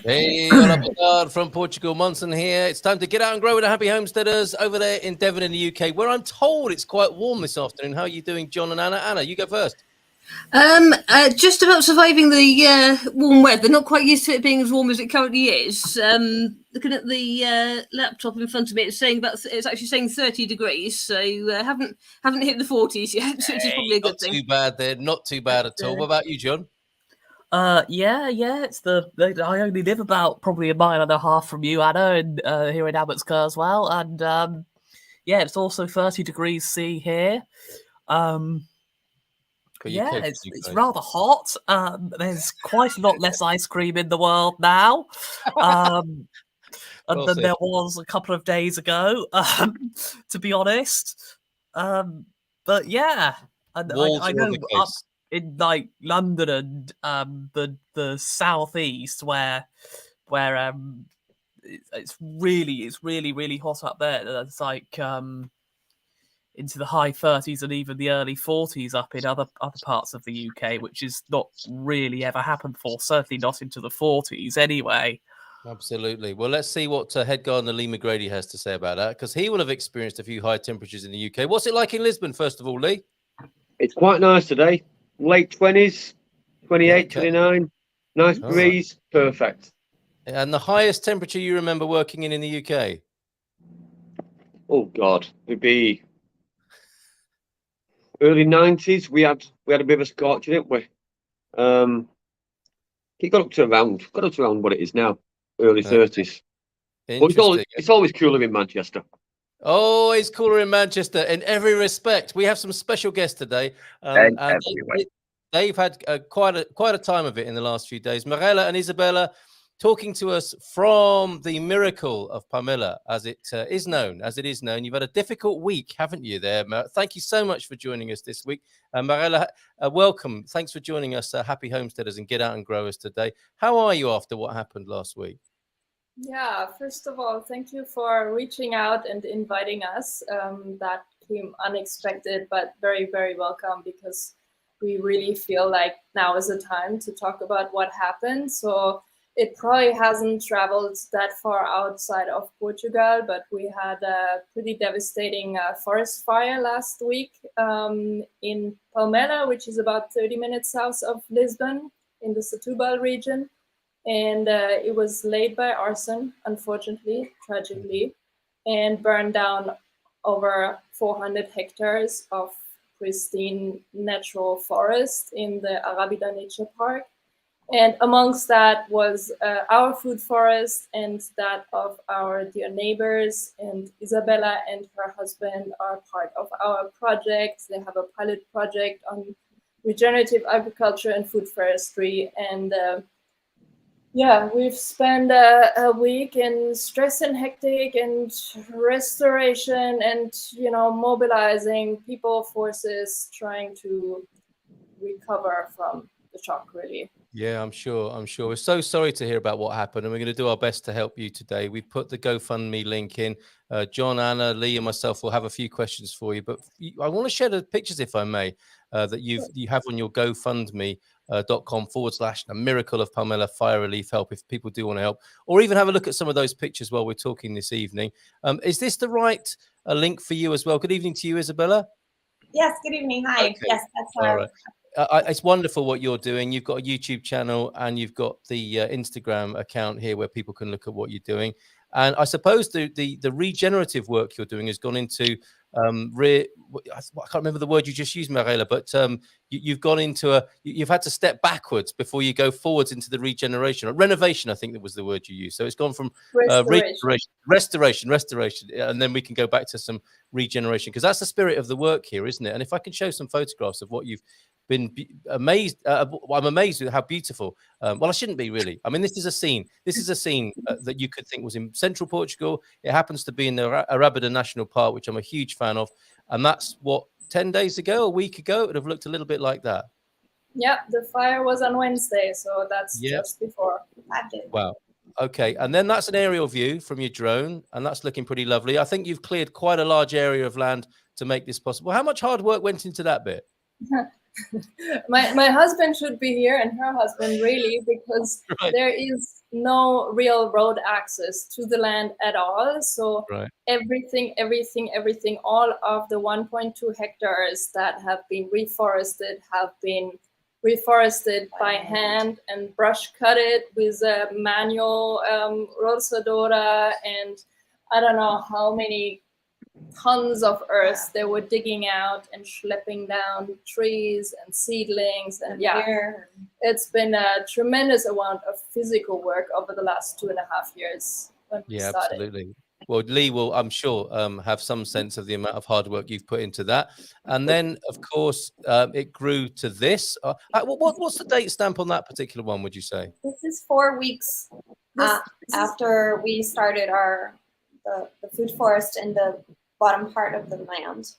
Hey, Arrabida from Portugal, Monson here. It's time to get out and grow with the Happy Homesteaders over there in Devon in the UK, where I'm told it's quite warm this afternoon. How are you doing, John and Anna? Anna, you go first. Just about surviving the warm weather. Not quite used to it being as warm as it currently is. Looking at the laptop in front of me, it's actually saying 30 degrees. So haven't hit the 40s yet, which is probably a good thing. Not too bad there. Not too bad at all. What about you, John? Yeah. It's I only live about probably a mile and a half from you, Anna, and here in Abbotsford as well. And yeah, it's also 30 degrees C here. Yeah, it's rather hot. There's quite a lot less ice cream in the world now. And than there was a couple of days ago, to be honest. But yeah, and I know up in like London and the southeast where it's really hot up there. It's like into the high 30s and even the early 40s up in other parts of the UK, which is not really ever happened before. Certainly not into the 40s anyway. Absolutely. Well, let's see what head gardener Lee McGrady has to say about that, because he will have experienced a few high temperatures in the UK. What's it like in Lisbon, first of all, Lee? It's quite nice today. Late 20s, 28, 29. Nice breeze. Right. Perfect. And the highest temperature you remember working in the UK? Oh, God. It'd be early 90s. We had a bit of a scorcher, didn't we? It got up to around what it is now. Early 30s. But it's always cooler in Manchester. Oh, it's cooler in Manchester in every respect. We have some special guests today. And they've had quite a time of it in the last few days. Mareile and Isabella talking to us from the Miracle of Palmela, as it is known. You've had a difficult week, haven't you there? Thank you so much for joining us this week. Mareile, welcome. Thanks for joining us, Happy Homesteaders and Get Out and Growers today. How are you after what happened last week? Yeah, first of all, thank you for reaching out and inviting us. That came unexpected, but very, very welcome, because we really feel like now is the time to talk about what happened. So it probably hasn't traveled that far outside of Portugal, but we had a pretty devastating forest fire last week in Palmela, which is about 30 minutes south of Lisbon in the Setúbal region. And it was laid by arson, unfortunately, tragically, and burned down over 400 hectares of pristine natural forest in the Arrabida Nature Park. And amongst that was our food forest and that of our dear neighbors. And Isabella and her husband are part of our project. They have a pilot project on regenerative agriculture and food forestry. And yeah, we've spent a week in stress and hectic and restoration and, mobilizing people, forces, trying to recover from the shock, really. Yeah, I'm sure. We're so sorry to hear about what happened, and we're going to do our best to help you today. We've put the GoFundMe link in. John, Anna, Lee, and myself will have a few questions for you, but I want to share the pictures, if I may, that you have on your GoFundMe.com/the Miracle of Palmela Fire Relief Help, if people do want to help, or even have a look at some of those pictures while we're talking this evening. Is this the right link for you as well? Good evening to you, Isabella. Yes, good evening. Hi. Okay. Yes, that's all right. It's wonderful what you're doing. You've got a YouTube channel and you've got the Instagram account here where people can look at what you're doing. And I suppose the regenerative work you're doing has gone into I can't remember the word you just used, Mareile, but you've gone into you've had to step backwards before you go forwards into the regeneration or renovation. I think that was the word you used. So it's gone from restoration, and then we can go back to some regeneration, because that's the spirit of the work here, isn't it? And if I can show some photographs of what you've been amazed. I'm amazed with how beautiful. Well, I shouldn't be, really. I mean, this is a scene. That you could think was in central Portugal. It happens to be in the Arrabida National Park, which I'm a huge fan of. And that's what, 10 days ago, a week ago, it would have looked a little bit like that. Yeah, the fire was on Wednesday, so that's just before that day. Wow. Okay, and then that's an aerial view from your drone, and that's looking pretty lovely. I think you've cleared quite a large area of land to make this possible. How much hard work went into that bit? my husband should be here, and her husband, really, because Right. there is no real road access to the land at all. So Right. everything, all of the 1.2 hectares that have been reforested by hand and brush cut it with a manual rosadora, and I don't know how many tons of earth they were digging out and schlepping down trees and seedlings, and it's been a tremendous amount of physical work over the last 2.5 years when we started. Absolutely. Well, Lee will, I'm sure, have some sense of the amount of hard work you've put into that. And then, of course, it grew to this. What's the date stamp on that particular one, would you say? This is 4 weeks after we started the food forest in the bottom part of the land.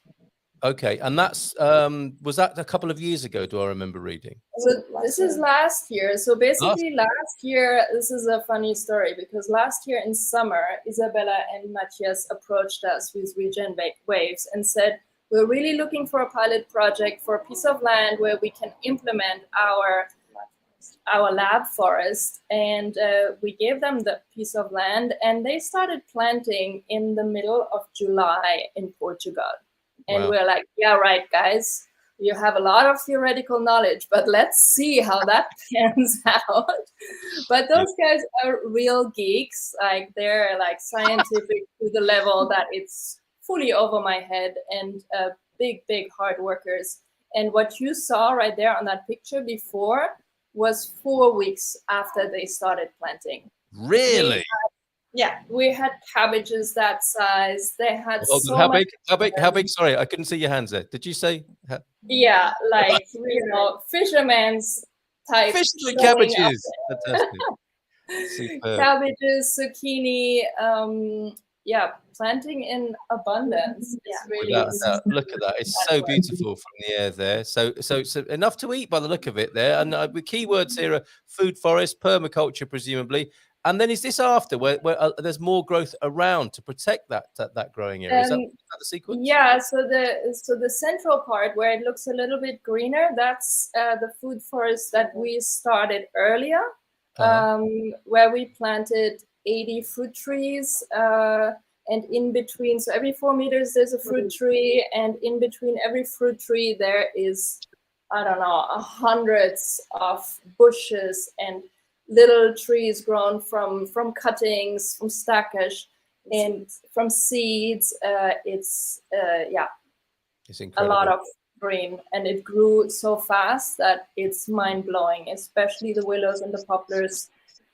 Okay, and that's was that a couple of years ago? Do I remember reading? So this is last year. So basically, last year, this is a funny story, because last year in summer, Isabella and Matthias approached us with Regen Waves and said, we're really looking for a pilot project for a piece of land where we can implement our lab forest. And we gave them the piece of land, and they started planting in the middle of July in Portugal. And we're like, yeah, right, guys, you have a lot of theoretical knowledge, but let's see how that pans out. But those guys are real geeks. Like, they're like scientific to the level that it's fully over my head, and big hard workers. And what you saw right there on that picture before was 4 weeks after they started planting. Really? We had cabbages that size. They had How big? Sorry, I couldn't see your hands there. Did you say? Yeah, like, fisherman's type. Fish and cabbages. Fantastic. Superb. Cabbages, zucchini, planting in abundance. It's really look at that. It's so beautiful from the air there. So enough to eat by the look of it there. And the keywords here are food forest, permaculture, presumably. And then is this after where there's more growth around to protect that growing area? Is that the sequence? Yeah. So the central part where it looks a little bit greener, that's the food forest that we started earlier, where we planted 80 fruit trees, and in between, so every 4 meters there's a fruit tree, and in between every fruit tree there is, I don't know, hundreds of bushes and little trees grown from cuttings, from stackage, and from seeds. It's incredible. A lot of green, and it grew so fast that it's mind-blowing, especially the willows and the poplars.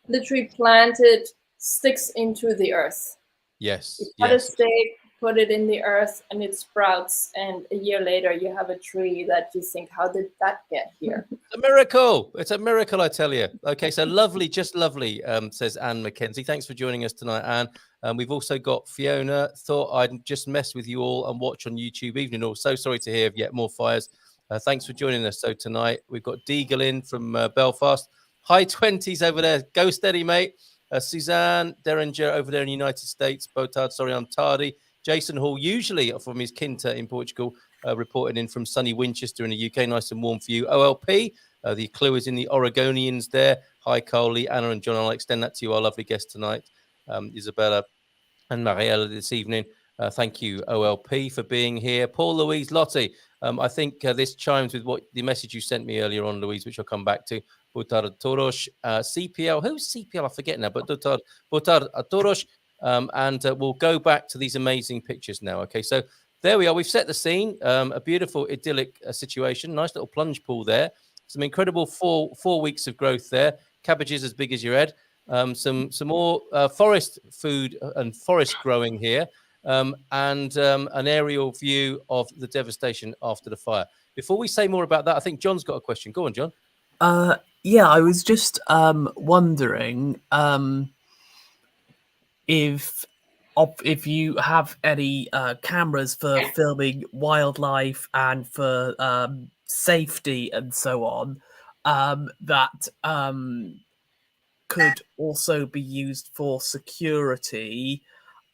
Literally planted sticks into the earth. Yes. You cut a stick, put it in the earth, and it sprouts, and a year later you have a tree that you think, how did that get here? It's a miracle. It's a miracle, I tell you. Okay, so lovely, just lovely, says Anne McKenzie. Thanks for joining us tonight, Anne. We've also got Fiona. Thought I'd just mess with you all and watch on YouTube. Evening all. So sorry to hear of yet more fires. Thanks for joining us. So tonight we've got Deagle in from Belfast. High 20s over there. Go steady, mate. Suzanne Derringer over there in the United States. Botard, sorry, I'm tardy. Jason Hall, usually from his Quinta in Portugal, reporting in from sunny Winchester in the UK. Nice and warm for you. OLP, the clue is in the Oregonians there. Hi, Coley, Anna and John. I'll extend that to you, our lovely guests tonight, Isabella and Mareile this evening. Thank you, OLP, for being here. Paul, Louise, Lottie, I think this chimes with what the message you sent me earlier on, Louise, which I'll come back to. Botar Toros, CPL. Who's CPL? I forget now, but Botar Toros. And we'll go back to these amazing pictures now. Okay, so there we are. We've set the scene. A beautiful, idyllic situation. Nice little plunge pool there. Some incredible four weeks of growth there. Cabbages as big as your head. Some more forest food and forest growing here. And an aerial view of the devastation after the fire. Before we say more about that, I think John's got a question. Go on, John. Yeah, I was just wondering if you have any cameras for filming wildlife and for safety and so on, that could also be used for security,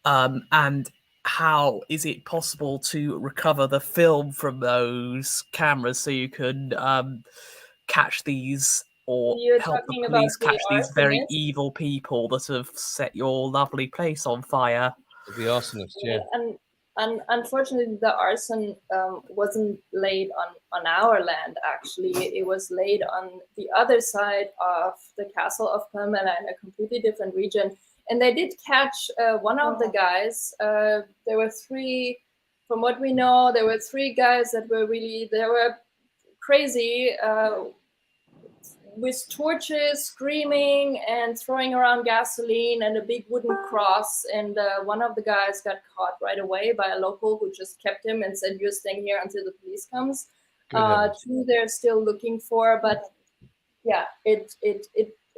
and how is it possible to recover the film from those cameras so you can catch these, or You're help the talking about police the catch these very arsonist. evil people that have set your lovely place on fire? The arsonist, yeah. And unfortunately, the arson wasn't laid on our land. Actually, it was laid on the other side of the castle of Palmela in a completely different region. And they did catch one of the guys. There were three, from what we know, there were three guys that were they were crazy, with torches, screaming and throwing around gasoline and a big wooden cross. And one of the guys got caught right away by a local who just kept him and said, "You're staying here until the police comes." Two they're still looking for, but yeah, it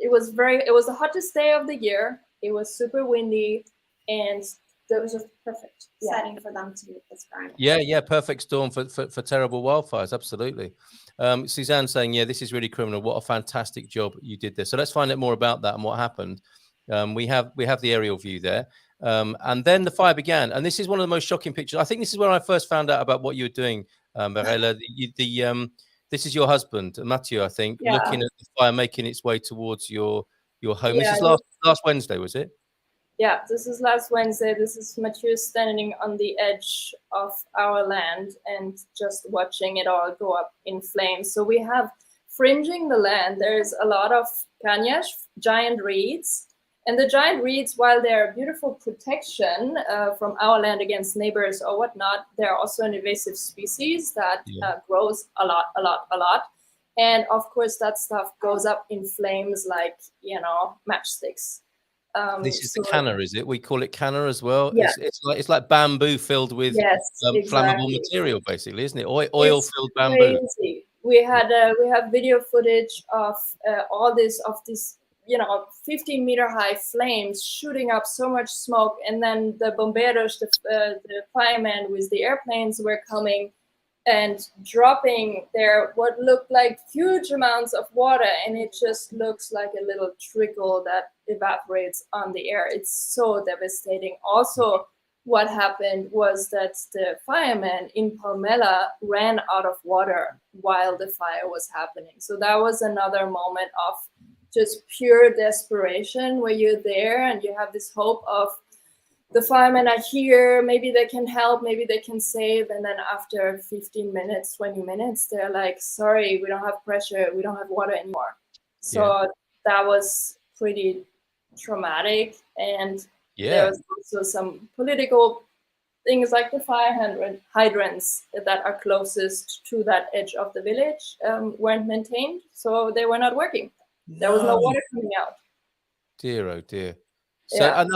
was the hottest day of the year. It was super windy, and It was a perfect setting for them to meet this crime. Yeah, perfect storm for terrible wildfires. Absolutely. Suzanne saying, yeah, this is really criminal. What a fantastic job you did there. So let's find out more about that and what happened. We have the aerial view there. And then the fire began. And this is one of the most shocking pictures. I think this is where I first found out about what you were doing, Mareile. This is your husband, Mathieu, I think, looking at the fire making its way towards your home. Yeah, this is last Wednesday, was it? Yeah, this is last Wednesday. This is Mathieu standing on the edge of our land and just watching it all go up in flames. So we have fringing the land. There's a lot of cañas, giant reeds. And the giant reeds, while they're beautiful protection from our land against neighbors or whatnot, they're also an invasive species that grows a lot. And of course, that stuff goes up in flames like, matchsticks. This is the canna, is it? We call it canna as well. Yeah. It's like bamboo filled with flammable material, basically, isn't it? Oil filled bamboo. Crazy. We have video footage of all these 15-meter high flames shooting up so much smoke, and then the bomberos, the firemen with the airplanes were coming and dropping there what looked like huge amounts of water, and it just looks like a little trickle that evaporates on the air. It's so devastating. Also, what happened was that the firemen in Palmela ran out of water while the fire was happening. So that was another moment of just pure desperation, where you're there and you have this hope of the firemen are here, maybe they can help, maybe they can save. And then after 15 minutes, 20 minutes, they're like, sorry, we don't have pressure, we don't have water anymore. So that was pretty traumatic. And there was also some political things like the fire hydrants that are closest to that edge of the village weren't maintained. So they were not working. There was no water coming out. Dear, oh dear. So,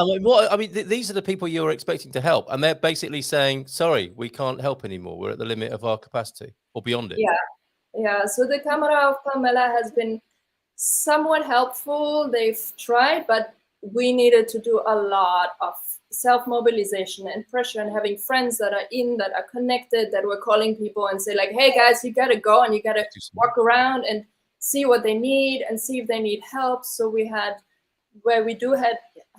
these are the people you were expecting to help, and they're basically saying, sorry, we can't help anymore. We're at the limit of our capacity or beyond it. Yeah. So the Camera of Palmela has been somewhat helpful. They've tried, but we needed to do a lot of self-mobilization and pressure, and having friends that are connected, that were calling people and say like, hey guys, you got to go and you got to walk around and see what they need and see if they need help. So where we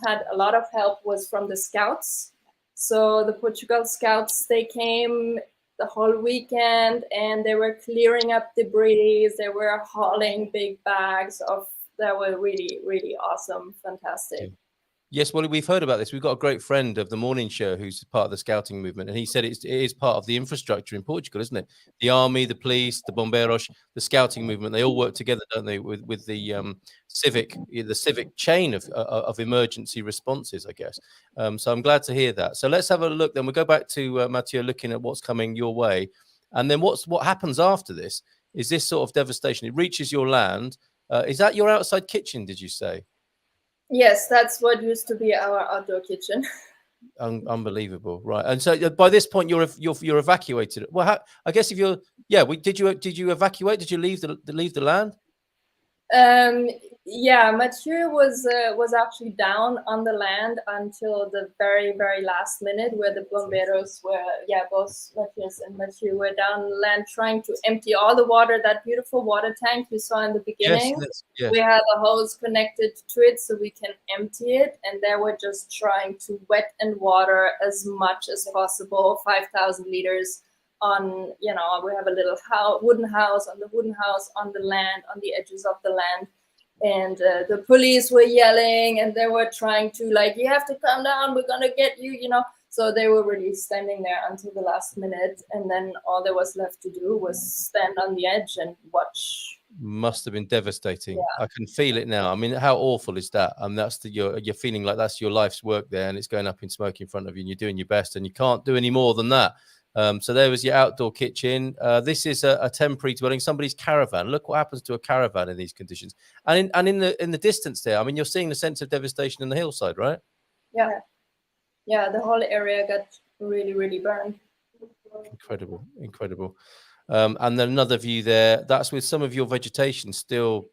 had a lot of help was from the scouts. So the Portugal scouts, they came the whole weekend and they were clearing up debris. They were hauling big bags that were really, really awesome, fantastic. Yes, well, we've heard about this. We've got a great friend of the morning show who's part of the scouting movement, and he said it is part of the infrastructure in Portugal, isn't it? The army, the police, the bomberos, the scouting movement, they all work together, don't they, with the civic chain of emergency responses, I guess. So I'm glad to hear that. So let's have a look then. We'll go back to Mathieu, looking at what's coming your way. And then what happens after this is this sort of devastation. It reaches your land. Is that your outside kitchen, did you say? Yes, that's what used to be our outdoor kitchen. Unbelievable, right? And so by this point, you're evacuated. Well, I guess if you're, did you evacuate? Did you leave the land? Yeah, Mathieu was actually down on the land until the very, very last minute, where the bomberos were, both Matthias and Mathieu were down on the land trying to empty all the water, that beautiful water tank you saw in the beginning. Yes. We have a hose connected to it so we can empty it, and they were just trying to wet and water as much as possible, 5,000 liters on, we have a little wooden house, on the land, on the edges of the land. And the police were yelling, and they were trying to, like, you have to come down, we're gonna get you, So they were really standing there until the last minute, and then all there was left to do was stand on the edge and watch. Must have been devastating. Yeah. I can feel it now. I mean, how awful is that? That's you're feeling like that's your life's work there, and it's going up in smoke in front of you, and you're doing your best, and you can't do any more than that. So there was your outdoor kitchen. This is a temporary dwelling, somebody's caravan. Look what happens to a caravan in these conditions. And in the distance there, I mean, you're seeing the sense of devastation in the hillside, right? Yeah, the whole area got really, really burned. Incredible. And then another view there, that's with some of your vegetation still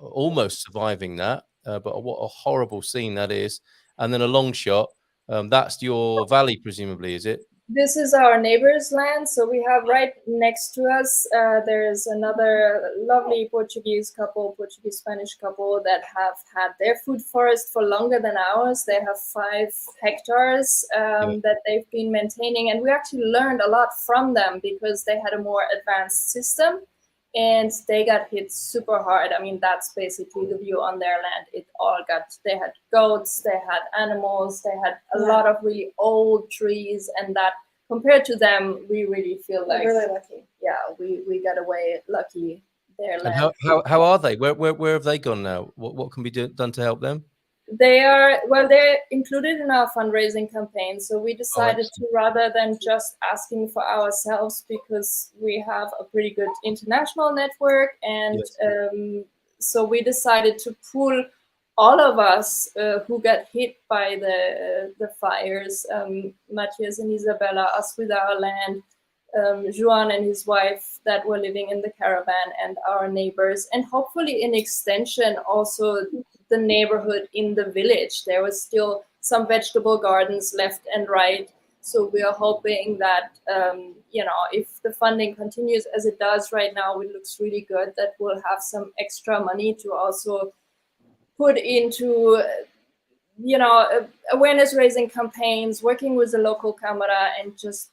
almost surviving that. But what a horrible scene that is. And then a long shot. That's your valley, presumably, is it? This is our neighbor's land. So we have right next to us, there's another lovely Portuguese-Spanish couple that have had their food forest for longer than ours. They have 5 hectares that they've been maintaining. And we actually learned a lot from them because they had a more advanced system and they got hit super hard. I mean, that's basically the view on their land. They had goats, they had animals, they had a lot of really old trees, and that compared to them, we really feel like we're really lucky. Yeah, we got away lucky. Their land. And how are they? Where have they gone now? What can be done to help them? They're included in our fundraising campaign. So we decided to, rather than just asking for ourselves, because we have a pretty good international network, and so we decided to pool all of us who got hit by the fires, Matthias and Isabella, us with our land, Juan and his wife that were living in the caravan, and our neighbors, and hopefully in extension also the neighborhood in the village. There was still some vegetable gardens left and right. So we are hoping that, if the funding continues as it does right now, it looks really good, that we'll have some extra money to also put into, awareness raising campaigns, working with the local Cámara, and just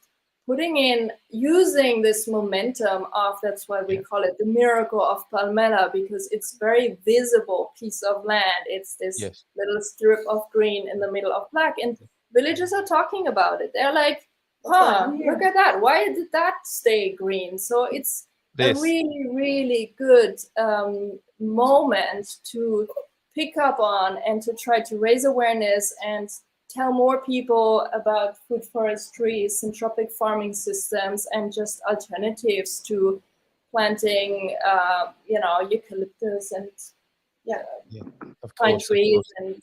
using this momentum of, that's why we call it the Miracle of Palmela, because it's very visible piece of land. It's this little strip of green in the middle of black, and villagers are talking about it. They're like, look at that. Why did that stay green? So it's a really, really good moment to pick up on and to try to raise awareness and tell more people about food forestry, syntropic farming systems, and just alternatives to planting, eucalyptus and pine trees and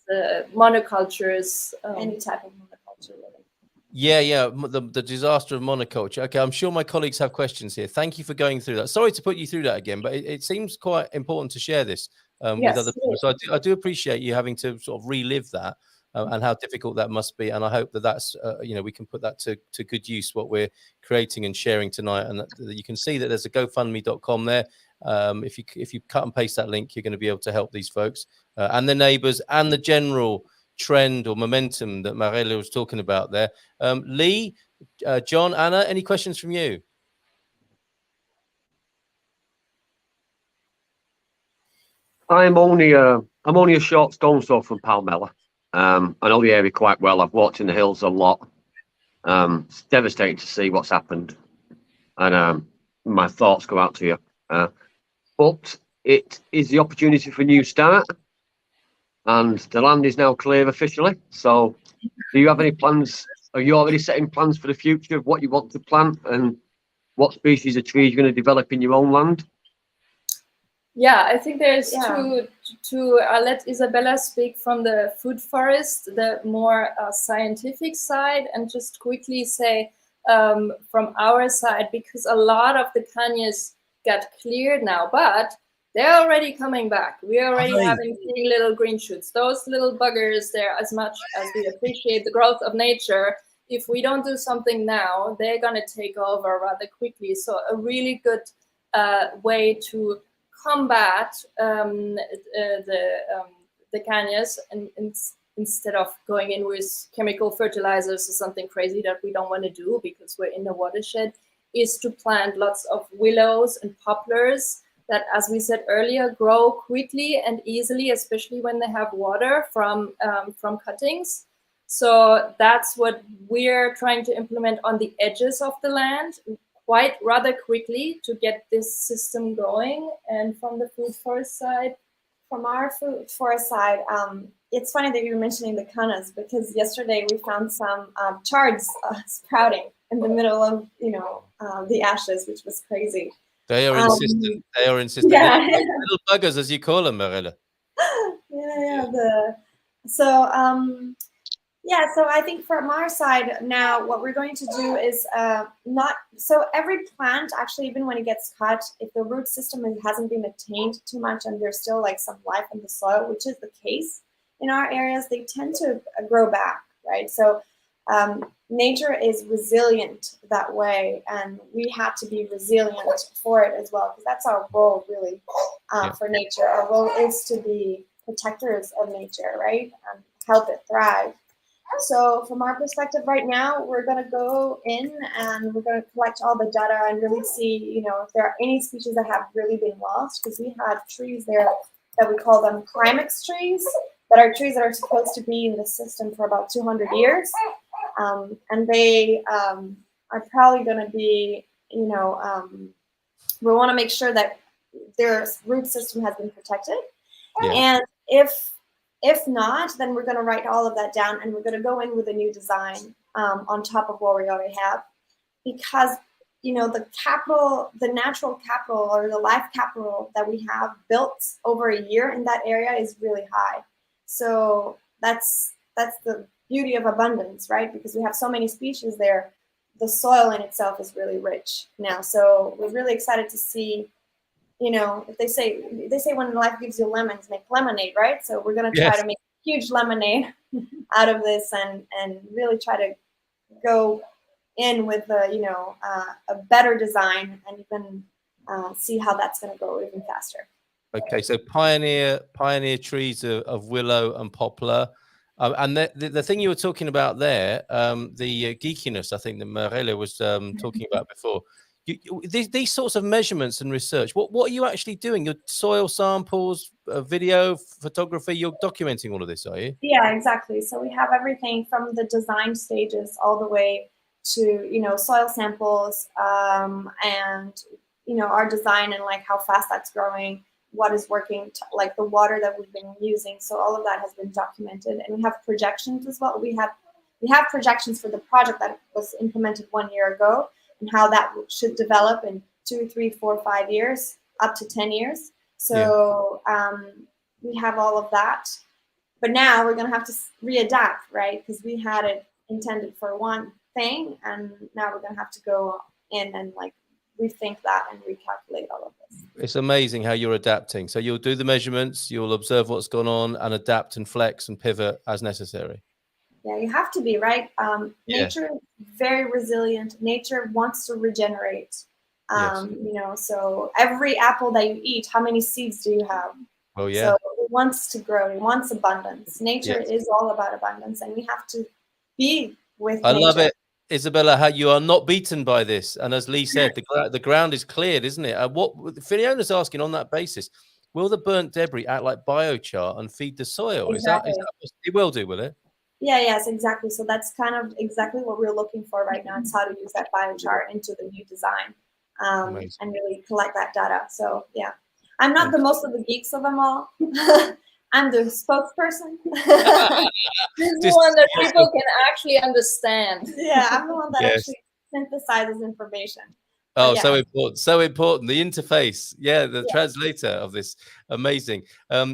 monocultures. Any type of monoculture, really. The disaster of monoculture. Okay, I'm sure my colleagues have questions here. Thank you for going through that. Sorry to put you through that again, but it seems quite important to share this with other people. So I do appreciate you having to sort of relive that. And how difficult that must be, and I hope that's we can put that to good use, what we're creating and sharing tonight, and that you can see that there's a GoFundMe.com there. If you cut and paste that link, you're going to be able to help these folks and the neighbours and the general trend or momentum that Mareile was talking about there. Lee, John, Anna, any questions from you? I'm only a short stone's throw from Palmela. I know the area quite well. I've walked in the hills a lot. It's devastating to see what's happened, and my thoughts go out to you. But it is the opportunity for a new start, and the land is now clear officially. So, do you have any plans? Are you already setting plans for the future of what you want to plant and what species of trees you're going to develop in your own land? Yeah, I think there's two. I'll let Isabella speak from the food forest, the more scientific side, and just quickly say from our side, because a lot of the cañas got cleared now, but they're already coming back. We're already seeing little green shoots. Those little buggers, they're, as much as we appreciate the growth of nature, if we don't do something now, they're going to take over rather quickly. So a really good way to combat the canyons, and instead of going in with chemical fertilizers or something crazy that we don't want to do because we're in the watershed, is to plant lots of willows and poplars that, as we said earlier, grow quickly and easily, especially when they have water from cuttings. So that's what we're trying to implement on the edges of the land quite rather quickly to get this system going. And from the food forest side, from our food forest side, it's funny that you're mentioning the cannas, because yesterday we found some chards sprouting in the middle of the ashes, which was crazy. They are insistent. They are insistent. Yeah. Little buggers, as you call them, Mareile. So I think from our side now, what we're going to do is so every plant, actually, even when it gets cut, if the root system hasn't been attained too much and there's still like some life in the soil, which is the case in our areas, they tend to grow back, right? So nature is resilient that way, and we have to be resilient for it as well, because that's our role really for nature. Our role is to be protectors of nature, right? And help it thrive. So from our perspective right now, we're going to go in and we're going to collect all the data and really see, if there are any species that have really been lost, because we have trees there that we call them climax trees, that are trees that are supposed to be in the system for about 200 years. And they are probably going to be, we want to make sure that their root system has been protected. Yeah. And if not, then we're going to write all of that down, and we're going to go in with a new design on top of what we already have, because the natural capital or the life capital that we have built over a year in that area is really high. So that's the beauty of abundance, right? Because we have so many species there. The soil in itself is really rich now. So we're really excited to see. If they say when life gives you lemons, make lemonade, right? So we're going to try to make huge lemonade out of this, and really try to go in with a better design, and even see how that's going to go even faster. Okay, so pioneer trees of willow and poplar. And the thing you were talking about there, the geekiness, I think that Mareile was talking about before. These sorts of measurements and research, what are you actually doing? Your soil samples, video, photography, you're documenting all of this, are you? Yeah, exactly. So we have everything from the design stages all the way to, soil samples, and, our design and like how fast that's growing, what is working, like the water that we've been using. So all of that has been documented, and we have projections as well. We have projections for the project that was implemented 1 year ago, and how that should develop in 2, 3, 4, 5 years, up to 10 years. So we have all of that. But now we're going to have to readapt, right? Because we had it intended for one thing, and now we're going to have to go in and like rethink that and recalculate all of this. It's amazing how you're adapting. So you'll do the measurements, you'll observe what's gone on, and adapt and flex and pivot as necessary. Yeah, you have to be, right? Nature is very resilient. Nature wants to regenerate. So every apple that you eat, how many seeds do you have? Oh, yeah. So it wants to grow. It wants abundance. Nature is all about abundance, and we have to be with nature. I love it, Isabella, how you are not beaten by this. And as Lee said, the ground is cleared, isn't it? What Fiona's asking on that basis, will the burnt debris act like biochar and feed the soil? Exactly. Is that it will do, will it? Yes, exactly. So that's kind of exactly what we're looking for right now. It's how to use that biochar into the new design, and really collect that data. So yeah, I'm not the most of the geeks of them all. I'm the spokesperson. This is the one that people can actually understand. Yeah, I'm the one that actually synthesizes information. Oh, so important. The interface, the translator of this, amazing.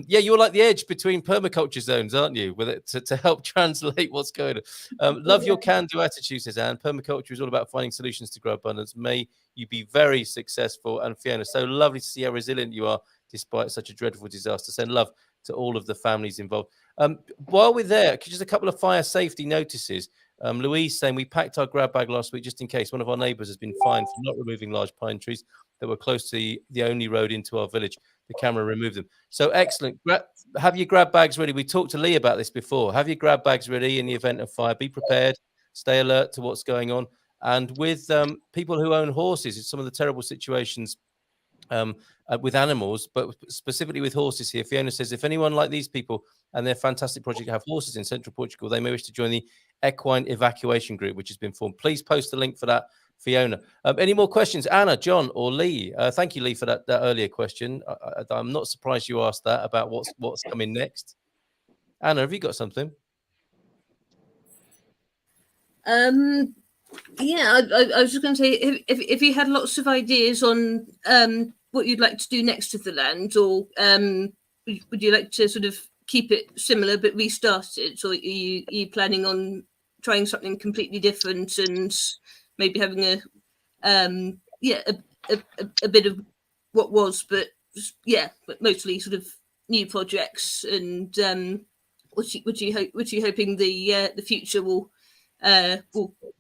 You're like the edge between permaculture zones, aren't you? With it to help translate what's going on. Love your can-do attitude, says Anne. Permaculture is all about finding solutions to grow abundance. May you be very successful. And Fiona, so lovely to see how resilient you are. despite such a dreadful disaster. Send love to all of the families involved. While we're there, just a couple of fire safety notices. Louise saying we packed our grab bag last week just in case one of our neighbours has been fined for not removing large pine trees that were close to the only road into our village. The camera removed them. So excellent. Have your grab bags ready. We talked to Lee about this before. Have your grab bags ready in the event of fire. Be prepared. Stay alert to what's going on. And with people who own horses, it's some of the terrible situations with animals, but specifically with horses here. Fiona says, if anyone like these people and their fantastic project have horses in central Portugal, they may wish to join the equine evacuation group, which has been formed. Please post a link for that, Fiona. Any more questions, Anna, John, or Lee? Thank you, Lee, for that earlier question. I'm not surprised you asked that about what's coming next. Anna, have you got something? Yeah, I was just going to say, if you had lots of ideas on what you'd like to do next to the land, or would you like to sort of keep it similar but restart it, or are you planning on trying something completely different and maybe having a bit of what was, but mostly sort of new projects, and what you hoping the future will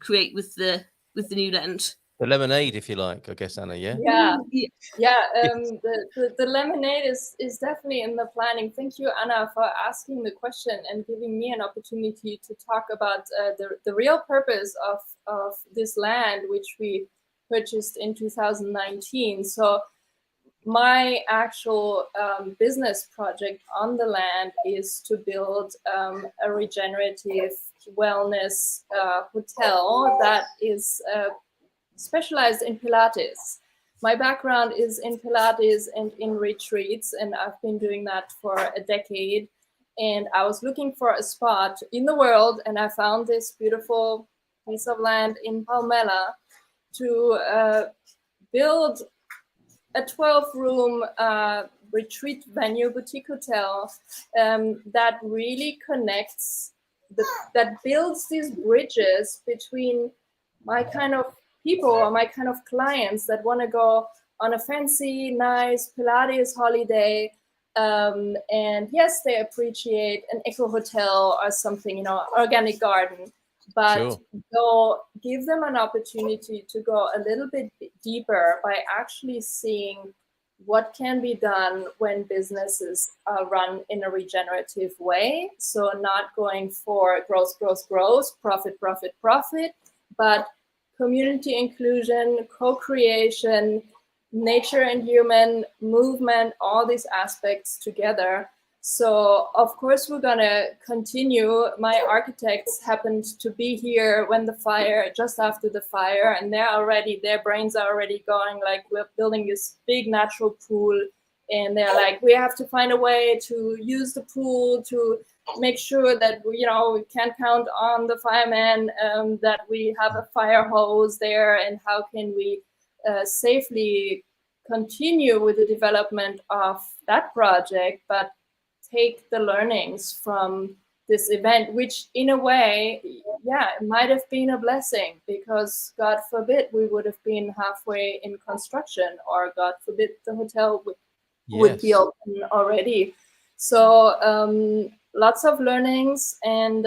create with the new land? The lemonade, if you like, I guess, Anna. Yeah. The lemonade is definitely in the planning. Thank you, Anna, for asking the question and giving me an opportunity to talk about the real purpose of this land, which we purchased in 2019. So my actual business project on the land is to build a regenerative wellness hotel that is specialized in Pilates. My background is in Pilates and in retreats, and I've been doing that for a decade. And I was looking for a spot in the world, and I found this beautiful piece of land in Palmela to build a 12-room retreat venue, boutique hotel that really connects, that builds these bridges between my kind of people or my kind of clients that want to go on a fancy, nice Pilates holiday. And yes, they appreciate an eco hotel or something, organic garden, but go give them an opportunity to go a little bit deeper by actually seeing what can be done when businesses run in a regenerative way. So not going for growth, profit, but community inclusion, co-creation, nature and human movement, all these aspects together. So of course we're gonna continue. My architects happened to be here when just after the fire, and their brains are already going like, we're building this big natural pool, and they're like, we have to find a way to use the pool to make sure that we can count on the firemen, that we have a fire hose there, and how can we safely continue with the development of that project, but take the learnings from this event, which in a way, it might have been a blessing, because God forbid we would have been halfway in construction, or God forbid the hotel would be open already. So lots of learnings, and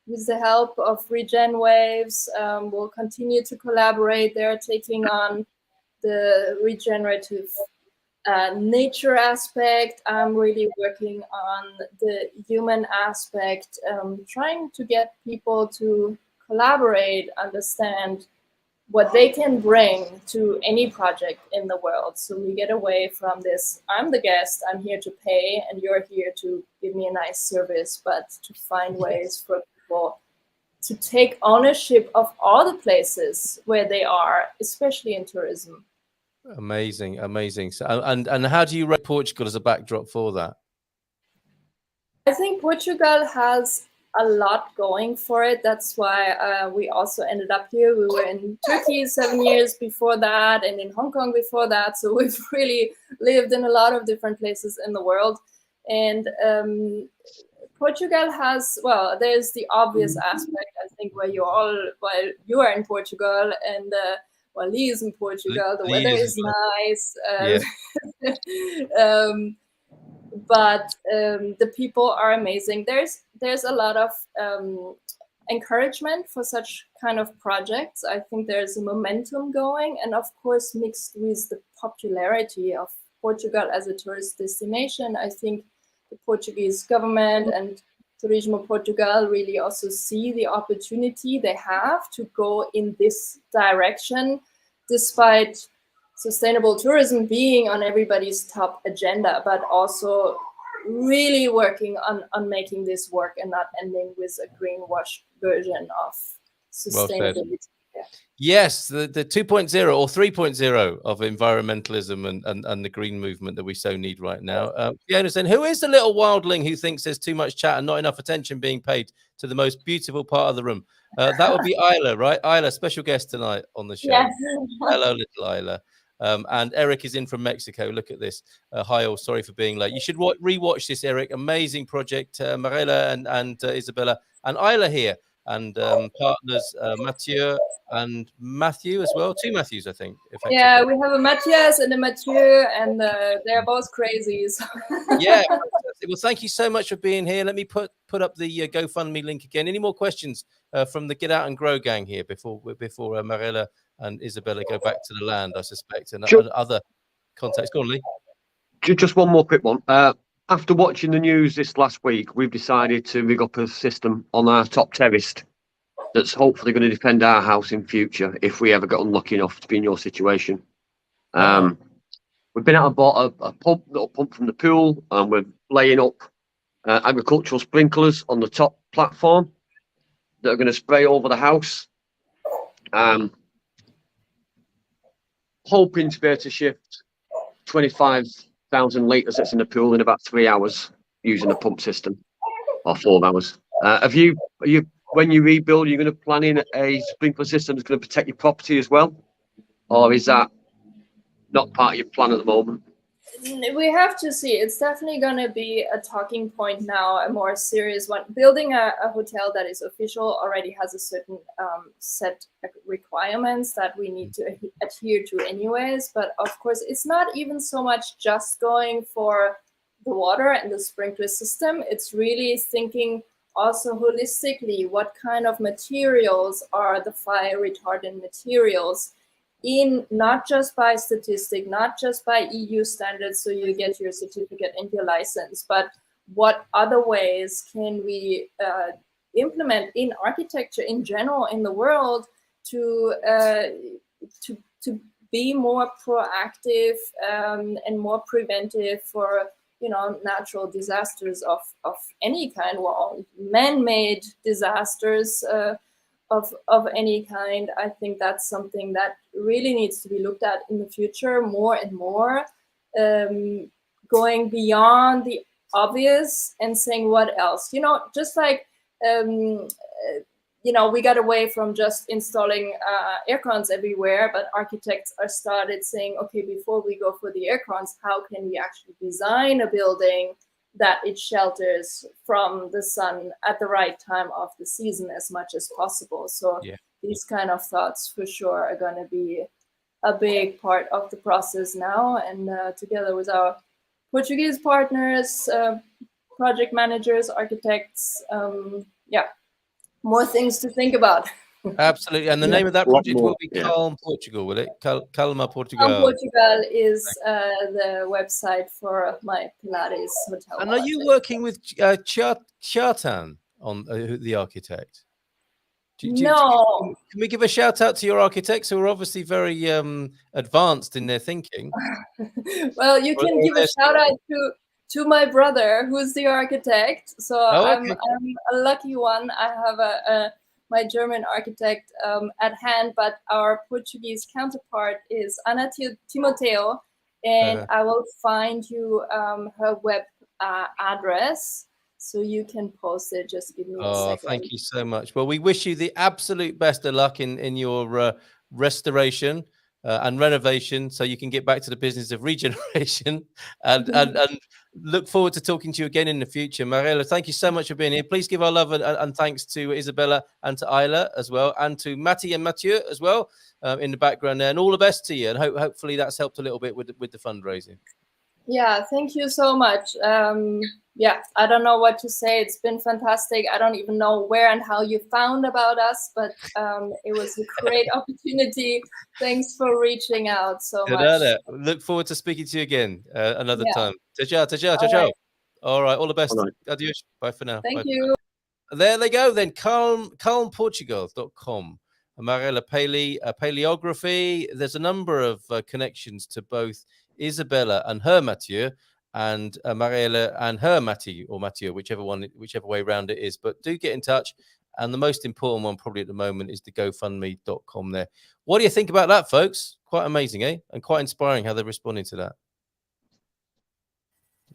with the help of Regen Waves, we'll continue to collaborate. They're taking on the regenerative nature aspect. I'm really working on the human aspect, trying to get people to collaborate, understand what they can bring to any project in the world. So we get away from this, I'm the guest, I'm here to pay, and you're here to give me a nice service, but to find ways for people to take ownership of all the places where they are, especially in tourism. Amazing. So, and how do you rate Portugal as a backdrop for that? I think Portugal has a lot going for it. That's why we also ended up here. We were in Turkey 7 years before that, and in Hong Kong before that. So we've really lived in a lot of different places in the world. And Portugal has, there's the obvious aspect, I think, where you are in Portugal, and well, Lee is in Portugal. The Lee weather is is nice. Yeah. But the people are amazing. There's a lot of encouragement for such kind of projects. I think there's a momentum going, and of course mixed with the popularity of Portugal as a tourist destination, I think the Portuguese government and Turismo Portugal really also see the opportunity they have to go in this direction, despite sustainable tourism being on everybody's top agenda, but also really working on making this work and not ending with a greenwash version of sustainability. Well, yes, the 2.0 or 3.0 of environmentalism and the green movement that we so need right now. Fiona saying, who is the little wildling who thinks there's too much chat and not enough attention being paid to the most beautiful part of the room? That would be Isla, right? Isla, special guest tonight on the show. Yes. Hello, little Isla. And Eric is in from Mexico. Look at this. Hi, all. Sorry for being late. You should rewatch this, Eric. Amazing project. Mareile and Isabella and Isla here. And partners Mathieu and Matthew as well. 2 Matthews, I think. Yeah, we have a Matthias and a Mathieu, and they're both crazy. So. Yeah. Well, thank you so much for being here. Let me put up the GoFundMe link again. Any more questions from the Get Out and Grow gang here before Mareile and Isabella go back to the land, I suspect, and other contacts? Go on, Lee. Just one more quick one. After watching the news this last week, we've decided to rig up a system on our top terrace that's hopefully going to defend our house in future if we ever get unlucky enough to be in your situation. We've been out and bought a little pump from the pool, and we're laying up agricultural sprinklers on the top platform that are going to spray over the house. Hoping to be able to shift 25,000 litres that's in the pool in about 3 hours using the pump system, or 4 hours. When you rebuild, you're going to plan in a sprinkler system that's going to protect your property as well? Or is that not part of your plan at the moment? We have to see. It's definitely going to be a talking point now, a more serious one. Building a hotel that is official already has a certain set requirements that we need to adhere to anyways. But of course, it's not even so much just going for the water and the sprinkler system. It's really thinking also holistically, what kind of materials are the fire retardant materials, in not just by statistic, not just by EU standards, so you get your certificate and your license, but what other ways can we implement in architecture in general in the world to be more proactive and more preventive for natural disasters of any kind, well, man-made disasters of any kind. I think that's something that really needs to be looked at in the future more and more, going beyond the obvious and saying what else, just like we got away from just installing air cons everywhere, but architects are started saying, okay, before we go for the air cons, how can we actually design a building that it shelters from the sun at the right time of the season as much as possible? So these kind of thoughts for sure are going to be a big part of the process now. And together with our Portuguese partners, project managers, architects, more things to think about. Absolutely. And the name of that project will be Calm Portugal, will it? Calma Portugal. Calm Portugal is the website for my Pilates hotel. And are you working with Chartan on the architect? No. Can we give a shout out to your architects who are obviously very advanced in their thinking? Well, you can give a shout out to my brother, who's the architect. So I'm a lucky one. I have my German architect at hand, but our Portuguese counterpart is Ana Timoteo, and I will find you her web address so you can post it. Just give me a second. Thank you so much. Well, we wish you the absolute best of luck in your restoration and renovation, so you can get back to the business of regeneration. And look forward to talking to you again in the future. Mareile, thank you so much for being here. Please give our love and thanks to Isabella and to Isla as well, and to Matty and Mathieu as well in the background there. And all the best to you. And hopefully that's helped a little bit with the fundraising. Yeah, thank you so much. Yeah, I don't know what to say. It's been fantastic. I don't even know where and how you found about us, but it was a great opportunity. Thanks for reaching out so much. Look forward to speaking to you again another time. Ciao. Right. All right, all the best. All right. Adios. Bye for now. Thank Bye. you. There they go then, calmportugal.com. Mareile Paley, paleography. There's a number of connections to both Isabella and her Mathieu, and Mareile and her Matty or Mathieu, whichever way around it is. But do get in touch. And the most important one probably at the moment is the GoFundMe.com there. What do you think about that, folks? Quite amazing, eh? And quite inspiring how they're responding to that.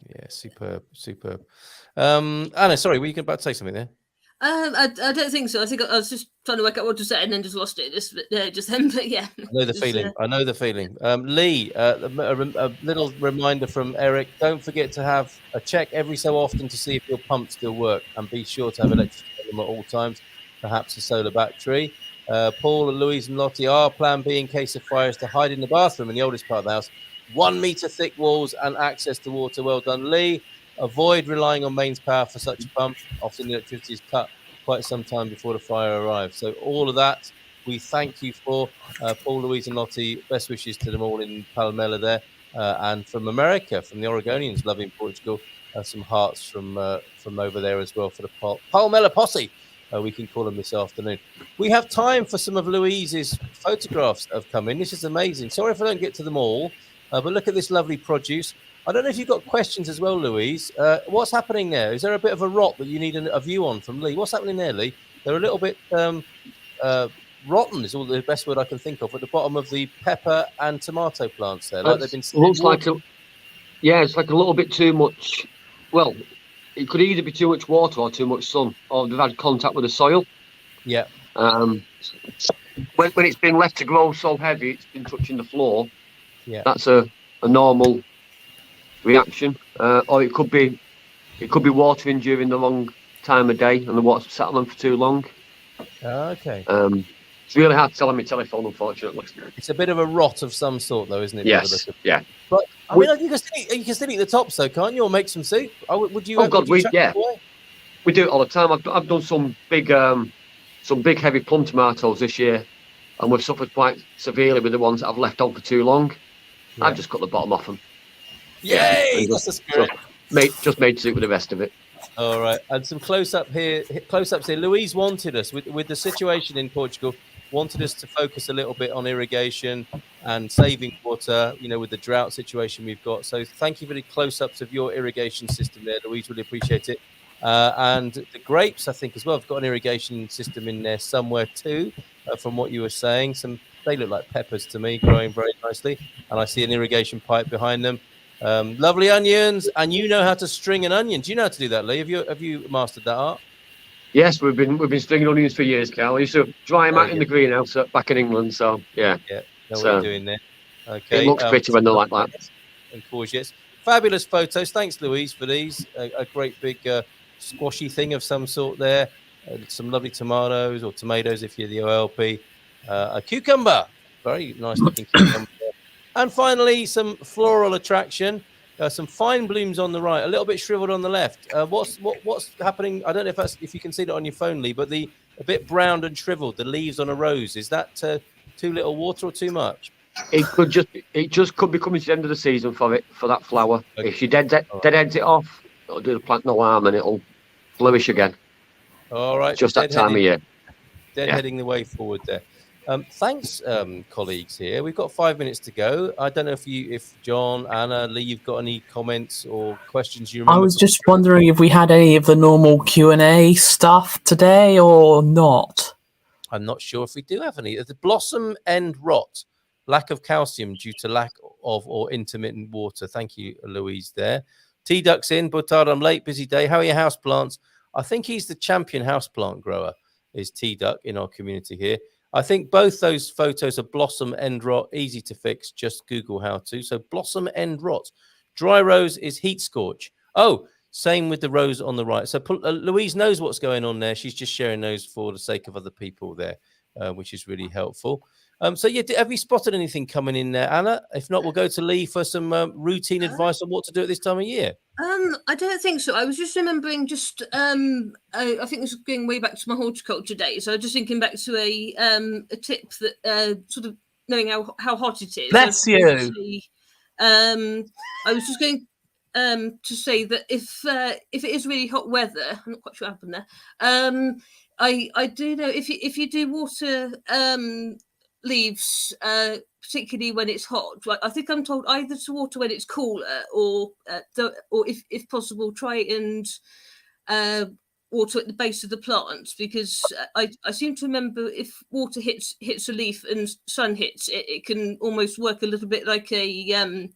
Yeah, superb. Anna, sorry, were you about to say something there? I don't think so. I think I was just trying to work out what to say and then just lost it just then. But yeah, I know the feeling. Lee, a little reminder from Eric: don't forget to have a check every so often to see if your pumps still work, and be sure to have electricity on them at all times. Perhaps a solar battery. Paul and Louise and Lottie, our plan B in case of fire is to hide in the bathroom in the oldest part of the house. 1 meter thick walls and access to water. Well done, Lee. Avoid relying on mains power for such a pump. Often the electricity is cut quite some time before the fire arrives. So all of that we thank you for. Paul, Louise and Lottie, best wishes to them all in Palmela there. And from America, from the Oregonians loving Portugal, some hearts from over there as well for the Palmela posse. We can call them this afternoon. We have time for some of Louise's photographs that have come in. This is amazing. Sorry if I don't get to them all, but look at this lovely produce. I don't know if you've got questions as well, Louise. What's happening there? Is there a bit of a rot that you need a view on from Lee? What's happening there, Lee? They're a little bit rotten, is all the best word I can think of, at the bottom of the pepper and tomato plants there. Like they've been. Looks like it's like a little bit too much. Well, it could either be too much water or too much sun, or they've had contact with the soil. Yeah. When it's been left to grow so heavy, it's been touching the floor. Yeah. That's a normal reaction, or it could be watering during the wrong time of day and the water sat on them for too long. Okay. It's really hard to tell on my telephone, unfortunately. It's a bit of a rot of some sort, though, isn't it? Yes. Yeah. But I mean, you can still eat the tops, though, can't you? Or make some soup? Would you? Oh God, we do it all the time. I've done some big heavy plum tomatoes this year, and we've suffered quite severely with the ones that I've left on for too long. Yeah. I've just cut the bottom off them. Yay! That's the spirit. Just made soup with the rest of it. All right, and some close-ups here. Louise wanted us with the situation in Portugal. Wanted us to focus a little bit on irrigation and saving water. You know, with the drought situation we've got. So thank you for the close-ups of your irrigation system there, Louise. Really appreciate it. And the grapes, I think, as well, have got an irrigation system in there somewhere too. From what you were saying, they look like peppers to me, growing very nicely, and I see an irrigation pipe behind them. Lovely onions, and you know how to string an onion. Do you know how to do that, Lee? Have you mastered that art? Yes, we've been stringing onions for years, Carl. I used to dry them out in the greenhouse back in England. So yeah. Yeah, know what you're doing there. Okay. It looks pretty when they're like that. And courgettes. Fabulous photos. Thanks, Louise, for these. A great big squashy thing of some sort there. Some lovely tomatoes or tomatoes if you're the OLP. A cucumber. Very nice looking cucumber. And finally, some floral attraction. Some fine blooms on the right, a little bit shriveled on the left. What's happening? I don't know if you can see that on your phone, Lee, but a bit browned and shriveled, the leaves on a rose. Is that too little water or too much? It just could be coming to the end of the season for that flower. Okay. If you deadheads it off, it'll do the plant no harm and it'll flourish again. All right, just that time of year. Deadheading the way forward there. Thanks, colleagues here. We've got 5 minutes to go. I don't know if John, Anna, Lee, you've got any comments or questions you remember. I was just wondering if we had any of the normal Q&A stuff today or not. I'm not sure if we do have any. The blossom end rot, lack of calcium due to lack of or intermittent water. Thank you, Louise, there. T-Duck's in. Butard, I'm late, busy day. How are your houseplants? I think he's the champion houseplant grower, is T-Duck in our community here. I think both those photos are blossom end rot, easy to fix. Just Google how to. So blossom end rot. Dry rose is heat scorch. Oh, same with the rose on the right. So Louise knows what's going on there. She's just sharing those for the sake of other people there, which is really helpful. So yeah, have you spotted anything coming in there, Anna? If not, we'll go to Lee for some routine advice on what to do at this time of year. I don't think so. I was just remembering I think this is going way back to my horticulture days. So I was just thinking back to a tip that sort of knowing how hot it is. Bless you. I was just going to say that if it is really hot weather, I'm not quite sure what happened there. I do know if you do water leaves, particularly when it's hot. I think I'm told either to water when it's cooler, or if possible, try and water at the base of the plants, because I seem to remember if water hits a leaf and sun hits it, it can almost work a little bit like a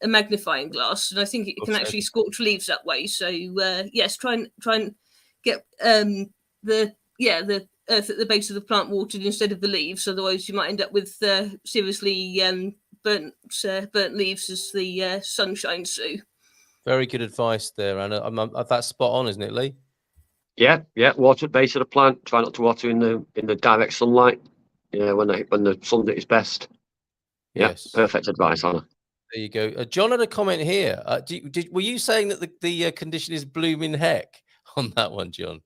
magnifying glass, and I think it can actually scorch leaves that way. So yes, try and get the earth at the base of the plant watered instead of the leaves. Otherwise, you might end up with seriously burnt leaves as the sun shines through. Very good advice there, Anna. That's spot on, isn't it, Lee? Yeah. Water at the base of the plant. Try not to water in the direct sunlight. Yeah, when the sun's at its best. Yeah, yes. Perfect advice, Anna. There you go. John had a comment here. Were you saying that the condition is blooming heck on that one, John?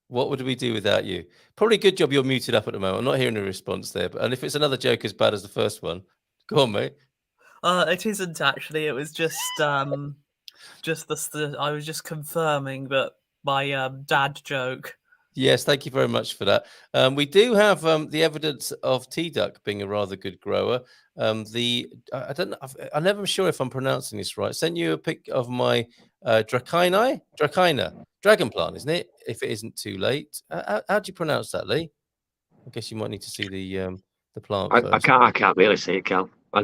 What would we do without you? Probably good job you're muted up at the moment. I'm not hearing a response there. And if it's another joke as bad as the first one, go on, mate. It isn't actually. It was just I was just confirming that my dad joke. Yes, thank you very much for that. We do have the evidence of tea duck being a rather good grower. I'm never sure if I'm pronouncing this right. I sent you a pic of my Dracaena dragon plant, isn't it? If it isn't too late, how do you pronounce that, Lee? I guess you might need to see the plant first. I can't really see it, Cal. I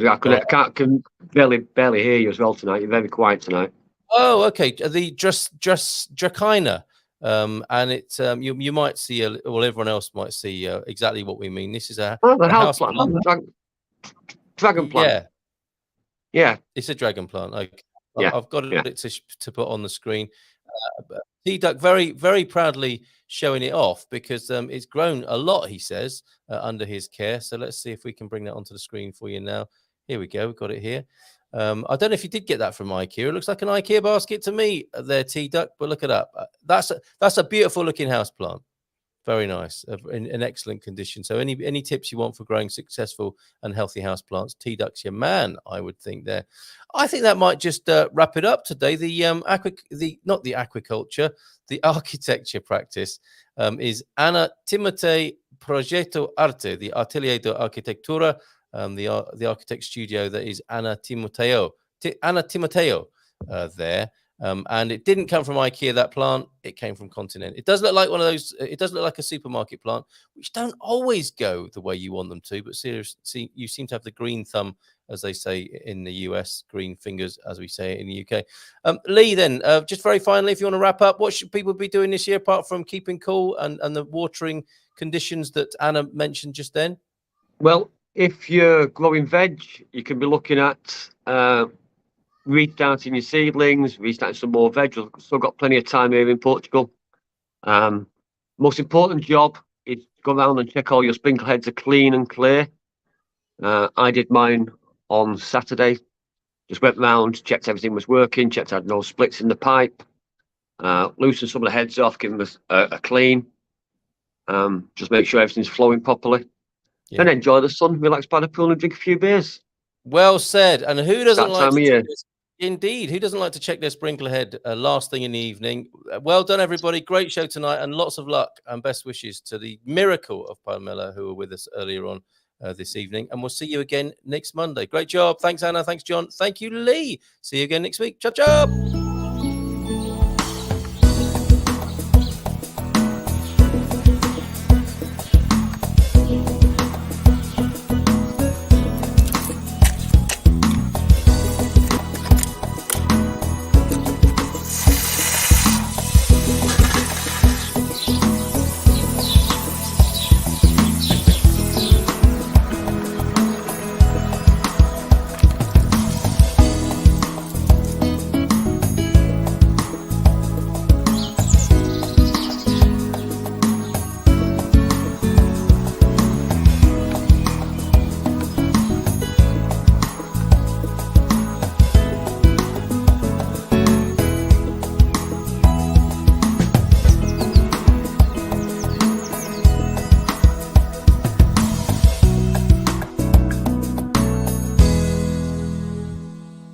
can barely hear you as well tonight. You're very quiet tonight. Oh, okay. The Dracaena. And it's you might see everyone else might see exactly what we mean. This is a house plant. Dragon plant. Yeah, it's a dragon plant. Okay. Yeah. I've got it to put on the screen. Tea duck very, very proudly showing it off because it's grown a lot, he says, under his care. So let's see if we can bring that onto the screen for you now. Here we go. We've got it here. I don't know if you did get that from IKEA. It looks like an IKEA basket to me, their tea duck, but look it up. That's a beautiful looking house plant. Very nice, in excellent condition. So any tips you want for growing successful and healthy house plants, tea duck's your man, I would think there. I think that might just wrap it up today. Not the aquaculture, the architecture practice is Anna Timotei Progetto Arte, the Atelier de Arquitectura. The architect studio that is Anna Timoteo there. And it didn't come from IKEA, that plant. It came from Continent. It does look like one of those. It does look like a supermarket plant, which don't always go the way you want them to. But seriously, you seem to have the green thumb, as they say in the US, green fingers, as we say it in the UK. Lee, then, just very finally, if you want to wrap up, what should people be doing this year apart from keeping cool and the watering conditions that Anna mentioned just then? Well, if you're growing veg, you can be looking at restarting your seedlings, restarting some more veg. We've still got plenty of time here in Portugal. Most important job is go around and check all your sprinkler heads are clean and clear. I did mine on Saturday. Just went round, checked everything was working, checked I had no splits in the pipe, loosened some of the heads off, give them a clean. Just make sure everything's flowing properly. Yeah. And enjoy the sun, relax by the pool and drink a few beers. Well said. And who doesn't like to check this? Indeed. Who doesn't like to check their sprinkler head last thing in the evening? Well done, everybody. Great show tonight and lots of luck and best wishes to the Miracle of Palmela who were with us earlier on this evening. And we'll see you again next Monday. Great job. Thanks, Anna. Thanks, John. Thank you, Lee. See you again next week. Chop, chop.